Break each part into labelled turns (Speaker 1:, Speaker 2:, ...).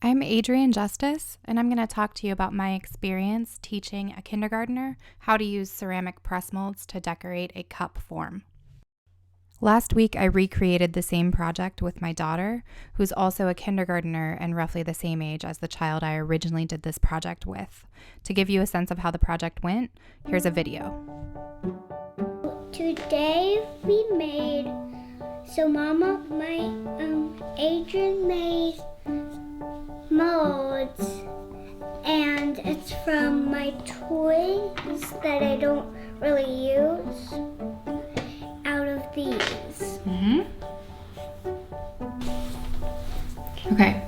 Speaker 1: I'm Adrienne Justice, and I'm going to talk to you about my experience teaching a kindergartner how to use ceramic press molds to decorate a cup form. Last week, I recreated the same project with my daughter, who's also a kindergartner and roughly the same age as the child I originally did this project with. To give you a sense of how the project went, here's a video.
Speaker 2: Today we made, Adrienne made molds, and it's from my toys that I don't really use, out of these.
Speaker 1: Okay,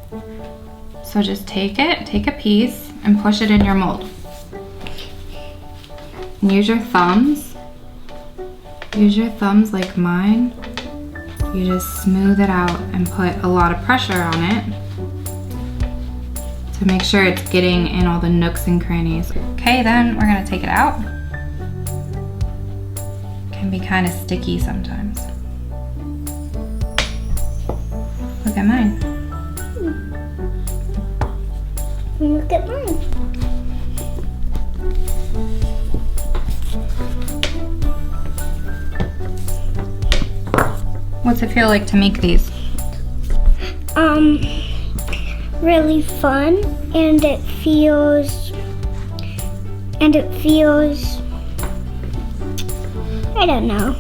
Speaker 1: so just take a piece and push it in your mold. And use your thumbs. Use your thumbs like mine. You just smooth it out and put a lot of pressure on it to make sure it's getting in all the nooks and crannies. Okay, then we're gonna take it out. It can be kind of sticky sometimes. Look at mine.
Speaker 2: Look at mine.
Speaker 1: What's it feel like to make these?
Speaker 2: Really fun, and it feels, I don't know.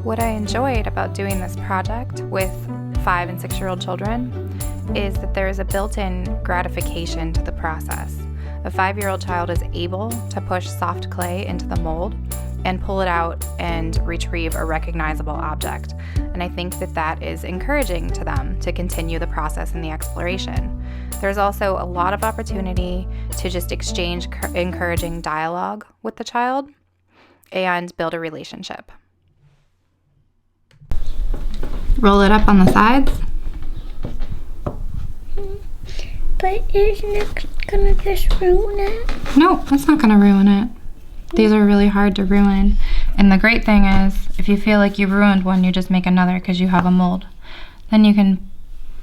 Speaker 1: What I enjoyed about doing this project with 5 and 6-year-old children is that there is a built-in gratification to the process. A 5-year-old child is able to push soft clay into the mold and pull it out and retrieve a recognizable object. And I think that that is encouraging to them to continue the process and the exploration. There's also a lot of opportunity to just exchange encouraging dialogue with the child and build a relationship. Roll it up on the sides.
Speaker 2: But isn't it gonna just ruin it?
Speaker 1: No, that's not gonna ruin it. These are really hard to ruin. And the great thing is, if you feel like you've ruined one, you just make another because you have a mold. Then you can,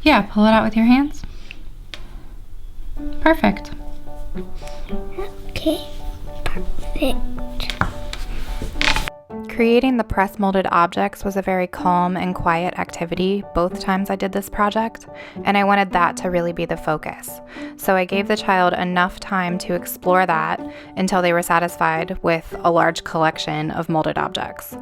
Speaker 1: pull it out with your hands. Perfect.
Speaker 2: Okay, perfect.
Speaker 1: Creating the press molded objects was a very calm and quiet activity both times I did this project, and I wanted that to really be the focus. So I gave the child enough time to explore that until they were satisfied with a large collection of molded objects.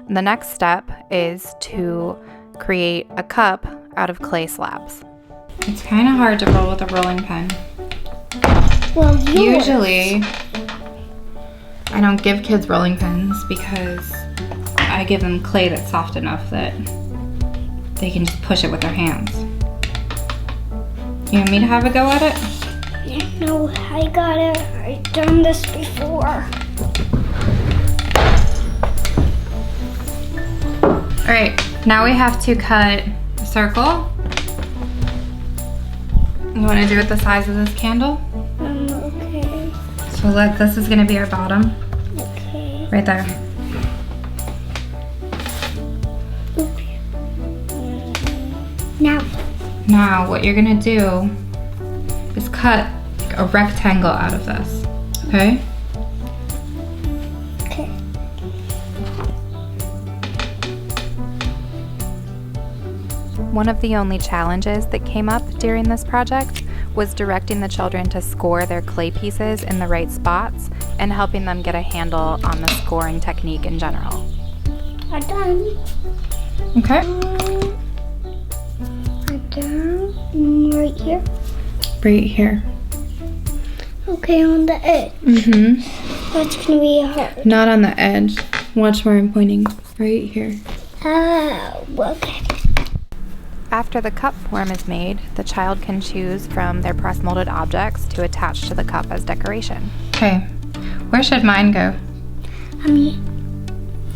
Speaker 1: The next step is to create a cup out of clay slabs. It's kind of hard to roll with a rolling pin.
Speaker 2: Well,
Speaker 1: Usually, I don't give kids rolling pins because I give them clay that's soft enough that they can just push it with their hands. You want me to have a go at it?
Speaker 2: No, I got it. I've done this before.
Speaker 1: All right, now we have to cut a circle. You want to do it the size of this candle?
Speaker 2: Okay.
Speaker 1: So this is gonna be our bottom.
Speaker 2: Okay.
Speaker 1: Right there. Now what you're gonna do is cut a rectangle out of this, okay?
Speaker 2: Okay.
Speaker 1: One of the only challenges that came up during this project was directing the children to score their clay pieces in the right spots and helping them get a handle on the scoring technique in general.
Speaker 2: I'm done.
Speaker 1: Okay.
Speaker 2: I'm done. Right here.
Speaker 1: Right here.
Speaker 2: Okay, on the edge. That's gonna be hard.
Speaker 1: Not on the edge. Watch where I'm pointing. Right here.
Speaker 2: Oh, okay.
Speaker 1: After the cup form is made, the child can choose from their press molded objects to attach to the cup as decoration. Okay, where should mine go?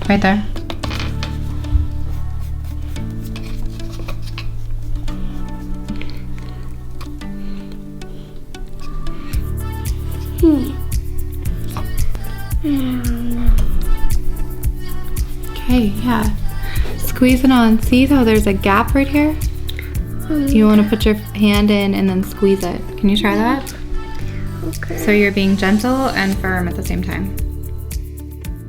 Speaker 1: Right there. Okay, yeah. Squeeze it on. See how there's a gap right here? So you want to put your hand in and then squeeze it. Can you try that?
Speaker 2: Okay.
Speaker 1: So you're being gentle and firm at the same time.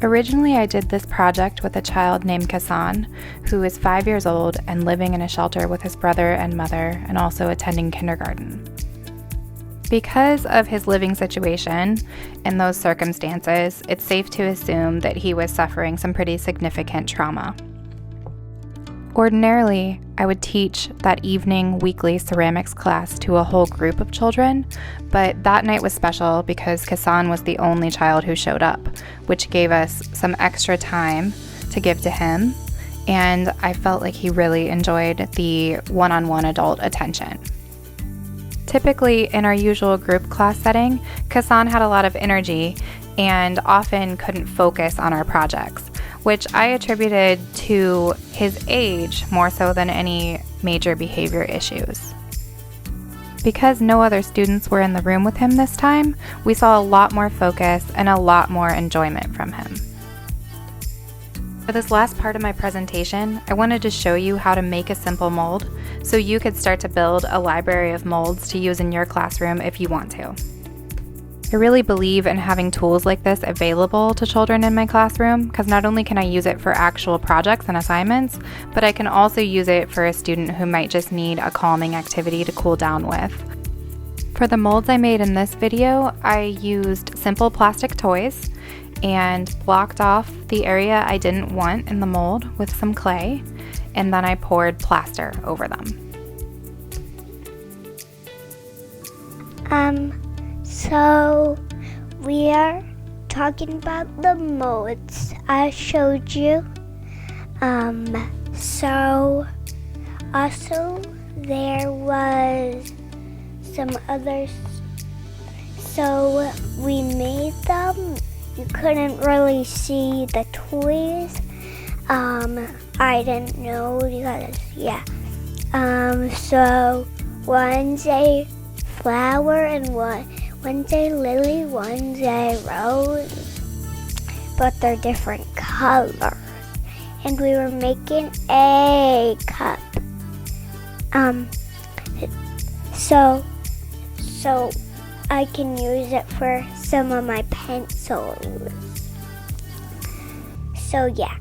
Speaker 1: Originally, I did this project with a child named Kassan, who is 5 years old and living in a shelter with his brother and mother, and also attending kindergarten. Because of his living situation and those circumstances, it's safe to assume that he was suffering some pretty significant trauma. Ordinarily, I would teach that evening weekly ceramics class to a whole group of children, but that night was special because Kassan was the only child who showed up, which gave us some extra time to give to him, and I felt like he really enjoyed the one-on-one adult attention. Typically, in our usual group class setting, Kassan had a lot of energy and often couldn't focus on our projects, which I attributed to his age more so than any major behavior issues. Because no other students were in the room with him this time, we saw a lot more focus and a lot more enjoyment from him. For this last part of my presentation, I wanted to show you how to make a simple mold so you could start to build a library of molds to use in your classroom if you want to. I really believe in having tools like this available to children in my classroom because not only can I use it for actual projects and assignments, but I can also use it for a student who might just need a calming activity to cool down with. For the molds I made in this video, I used simple plastic toys and blocked off the area I didn't want in the mold with some clay, and then I poured plaster over them.
Speaker 2: So we are talking about the molds I showed you. So also there was some others. So we made them. You couldn't really see the toys. I didn't know because, so one's a flower and one's a lily, one's a rose, but they're different colors. And we were making a cup. So I can use it for some of my pencils. So yeah.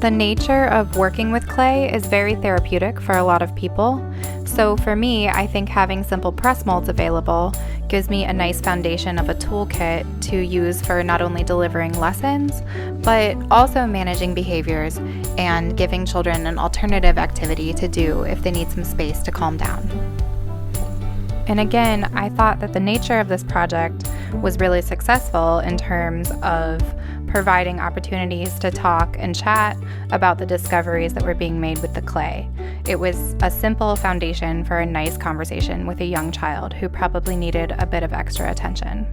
Speaker 1: The nature of working with clay is very therapeutic for a lot of people. So for me, I think having simple press molds available gives me a nice foundation of a toolkit to use for not only delivering lessons, but also managing behaviors and giving children an alternative activity to do if they need some space to calm down. And again, I thought that the nature of this project was really successful in terms of providing opportunities to talk and chat about the discoveries that were being made with the clay. It was a simple foundation for a nice conversation with a young child who probably needed a bit of extra attention.